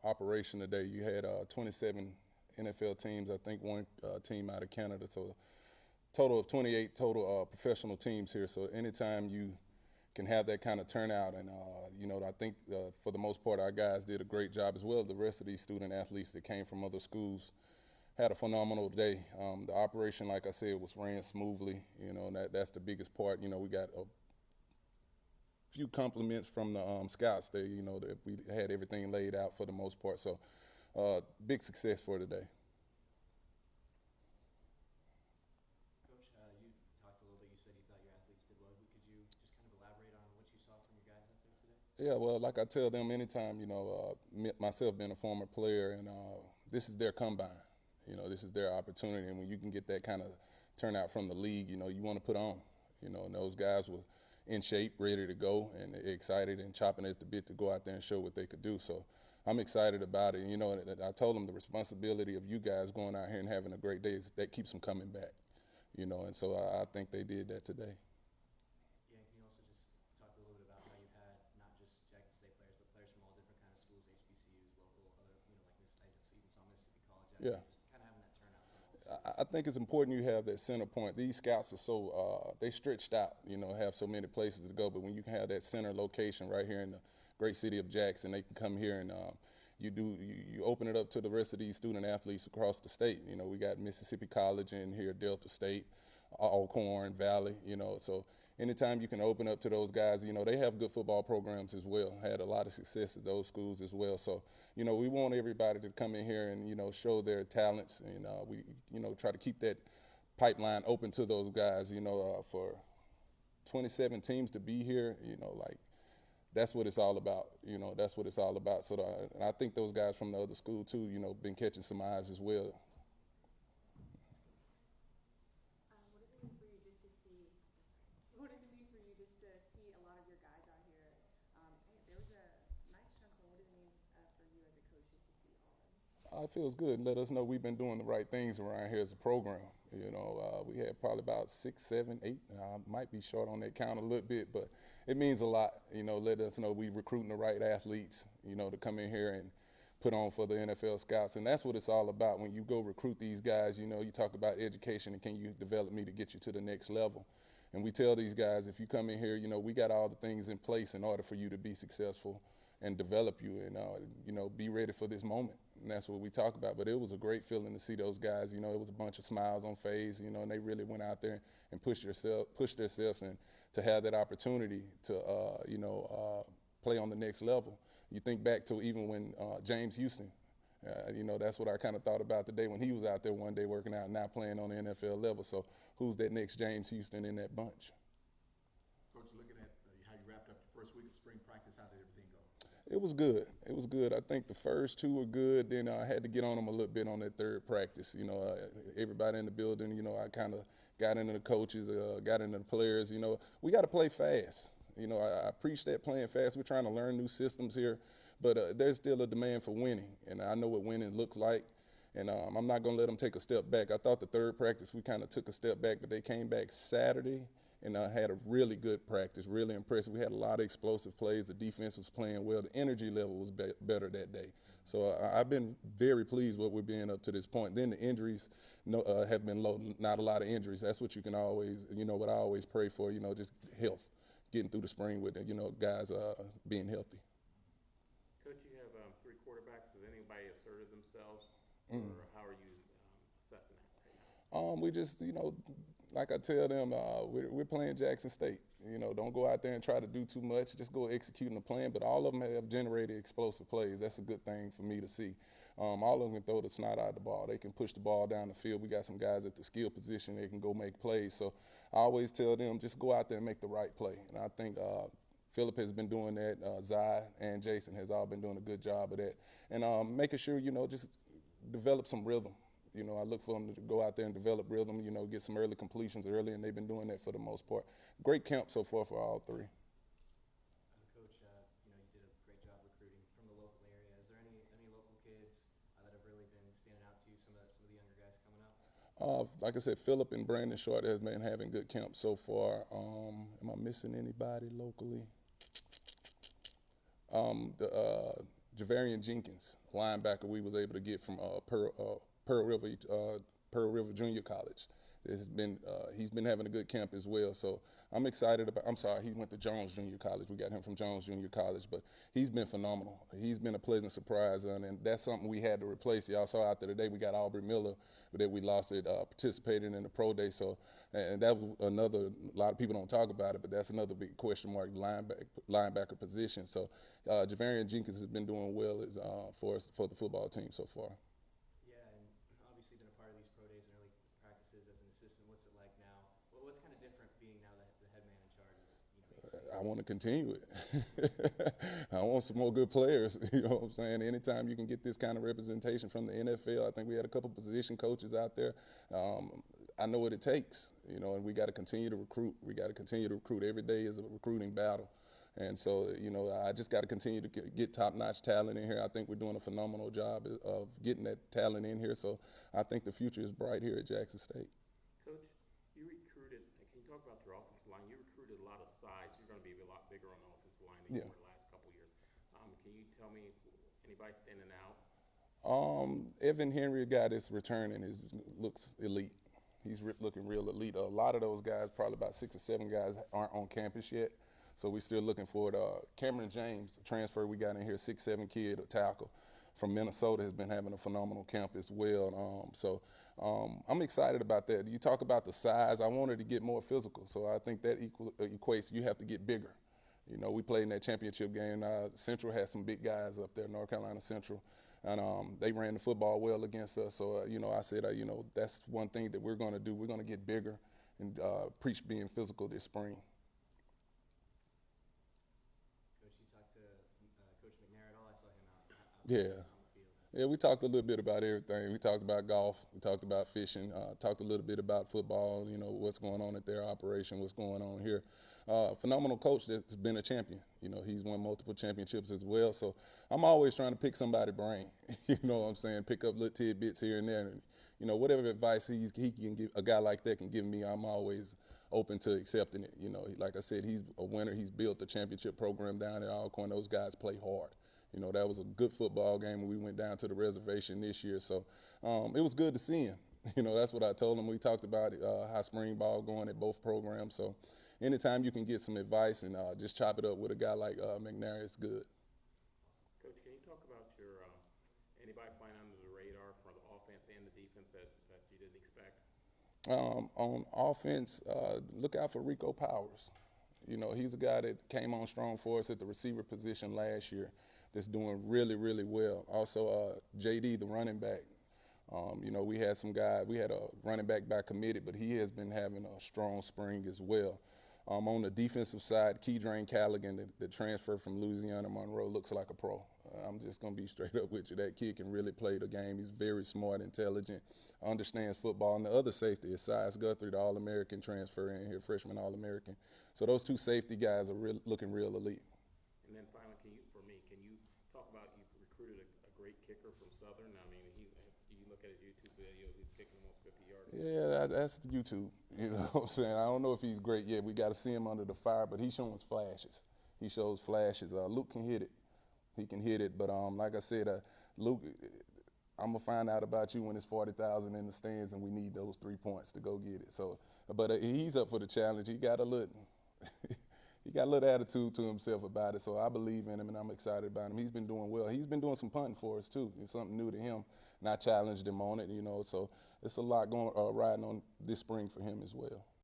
operation today. You had 27 NFL teams, I think one team out of Canada, so total of 28 total professional teams here. So anytime you can have that kind of turnout, and I think for the most part our guys did a great job as well. The rest of these student athletes that came from other schools had a phenomenal day. The operation, like I said, was ran smoothly. And that's the biggest part. We got a few compliments from the scouts there. That we had everything laid out for the most part. So big success for today. Coach, you talked a little bit. You said you thought your athletes did well. Could you just kind of elaborate on what you saw from your guys out there today? Yeah, well, like I tell them anytime, myself being a former player, and this is their combine. This is their opportunity, and when you can get that kind of turnout from the league, you want to put on. And those guys were in shape, ready to go, and excited and chopping at the bit to go out there and show what they could do. So I'm excited about it. I told them the responsibility of you guys going out here and having a great day that keeps them coming back. And so I think they did that today. Yeah, can you also just talk a little bit about how you had not just Jackson State players, but players from all different kind of schools, HBCUs, local, other, like I even saw Mississippi College out Yeah. there, just kind of having that turnout from all the I think it's important you have that center point. These scouts are so they stretched out, have so many places to go. But when you can have that center location right here in the great city of Jackson, they can come here and you open it up to the rest of these student athletes across the state. We got Mississippi College in here, Delta State, Alcorn Valley. So anytime you can open up to those guys, they have good football programs as well. Had a lot of success at those schools as well. So we want everybody to come in here and show their talents, and we try to keep that pipeline open to those guys. For 27 teams to be here, that's what it's all about. That's what it's all about. So and I think those guys from the other school too, been catching some eyes as well. What does it mean for you just to see a lot of your guys out here? There was a nice chunk of them. What does it mean for you as a coach just to see all of them? It feels good. Let us know we've been doing the right things around here as a program. We had probably about 6, 7, 8. I might be short on that count a little bit, but it means a lot. Let us know we recruiting the right athletes, to come in here and put on for the NFL scouts. And that's what it's all about. When you go recruit these guys, you talk about education and can you develop me to get you to the next level. And we tell these guys, if you come in here, we got all the things in place in order for you to be successful and develop you and, be ready for this moment. And that's what we talk about. But it was a great feeling to see those guys. It was a bunch of smiles on face, and they really went out there and pushed themselves and to have that opportunity to, play on the next level. You think back to even when James Houston, that's what I kind of thought about today when he was out there one day working out and now playing on the NFL level. So who's that next James Houston in that bunch? Coach, looking at how you wrapped up the first week of spring practice, how did everything go? It was good. It was good. I think the first 2 were good. Then I had to get on them a little bit on that third practice. Everybody in the building, I kind of got into the coaches, got into the players. We got to play fast. I preach that playing fast. We're trying to learn new systems here, but there's still a demand for winning, and I know what winning looks like. And I'm not going to let them take a step back. I thought the third practice we kind of took a step back, but they came back Saturday and had a really good practice, really impressive. We had a lot of explosive plays. The defense was playing well. The energy level was better that day. So I've been very pleased with what we're being up to this point. Then the injuries have been low, not a lot of injuries. That's what you can always, what I always pray for, just health, getting through the spring with, guys being healthy. Coach, you have 3 quarterbacks. Has anybody asserted themselves, or how are you assessing that right now? We just, like I tell them, we're playing Jackson State. Don't go out there and try to do too much. Just go executing the plan. But all of them have generated explosive plays. That's a good thing for me to see. All of them can throw the snot out of the ball. They can push the ball down the field. We got some guys at the skill position. They can go make plays. So I always tell them, just go out there and make the right play. And I think Philip has been doing that. Zai and Jason has all been doing a good job of that. And making sure, just develop some rhythm. I look for them to go out there and develop rhythm, get some early completions early, and they've been doing that for the most part. Great camp so far for all 3. Coach, you did a great job recruiting from the local area. Is there any local kids that have really been standing out to you, some of the younger guys coming up? Like I said, Philip and Brandon Short has been having good camps so far. Am I missing anybody locally? Javarian Jenkins, linebacker, we was able to get from Pearl River Junior College. He's been having a good camp as well. So I'm excited about. I'm sorry, he went to Jones Junior College. We got him from Jones Junior College, but he's been phenomenal. He's been a pleasant surprise, and that's something we had to replace. Y'all saw out there today. We got Aubrey Miller that we lost it participating in the pro day. So, and that was another. A lot of people don't talk about it, but that's another big question mark linebacker position. So, Javarian Jenkins has been doing well for us for the football team so far. Yeah, and obviously been a part of these pro days and early practices as an assistant. What's it like now? What's kind of different being now the head man in charge? I want to continue it. I want some more good players. You know what I'm saying? Anytime you can get this kind of representation from the NFL, I think we had a couple position coaches out there. I know what it takes, you know, and we got to continue to recruit. We got to continue to recruit. Every day is a recruiting battle. And so, you know, I just got to continue to get top-notch talent in here. I think we're doing a phenomenal job of getting that talent in here. So I think the future is bright here at Jackson State. Coach, you recruited, can you talk about your offensive line? You recruited a lot of size. You're going to be a lot bigger on the offensive line than you were the last couple of years. Can you tell me anybody standing out? Evan Henry, a guy that's returning, looks elite. He's looking real elite. A lot of those guys, probably about 6 or 7 guys, aren't on campus yet. So we're still looking for it. Cameron James, transfer we got in here, 6'7" kid, a tackle from Minnesota, has been having a phenomenal camp as well. I'm excited about that. You talk about the size. I wanted to get more physical, so I think that equates. You have to get bigger. You know, we played in that championship game. Central had some big guys up there, North Carolina Central, and they ran the football well against us. So, you know, I said, you know, that's one thing that we're going to do. We're going to get bigger and preach being physical this spring. Yeah, we talked a little bit about everything. We talked about golf. We talked about fishing. Talked a little bit about football, you know, what's going on at their operation, what's going on here. Phenomenal coach that's been a champion. You know, he's won multiple championships as well. So I'm always trying to pick somebody's brain. You know what I'm saying? Pick up little tidbits here and there. And, you know, whatever advice he can give, a guy like that can give me, I'm always open to accepting it. You know, like I said, he's a winner. He's built the championship program down at Alcorn. Those guys play hard. You know, that was a good football game when we went down to the reservation this year. So it was good to see him. You know, that's what I told him. We talked about how spring ball going at both programs. So anytime you can get some advice and just chop it up with a guy like McNair, it's good. Coach, can you talk about your anybody flying under the radar for the offense and the defense that you didn't expect? On offense, look out for Rico Powers. You know, he's a guy that came on strong for us at the receiver position last year. That's doing really, really well. Also, JD, the running back. You know, we had a running back by committed, but he has been having a strong spring as well. On the defensive side, Keedrain Callaghan, the transfer from Louisiana Monroe, looks like a pro. I'm just going to be straight up with you. That kid can really play the game. He's very smart, intelligent, understands football. And the other safety is Sias Guthrie, the All-American transfer in here, freshman All-American. So those two safety guys are looking real elite. And then finally, can you talk about, you recruited a great kicker from Southern? I mean, you look at his YouTube video, he's kicking almost 50 yards. Yeah, that's YouTube. You know what I'm saying? I don't know if he's great yet. We got to see him under the fire, but he's showing flashes. He shows flashes. Luke can hit it. He can hit it, but like I said, Luke, I'm gonna find out about you when it's 40,000 in the stands, and we need those 3 points to go get it. So, but he's up for the challenge. He got a little attitude to himself about it. So I believe in him, and I'm excited about him. He's been doing well. He's been doing some punting for us too. It's something new to him, and I challenged him on it. You know, so it's a lot going riding on this spring for him as well.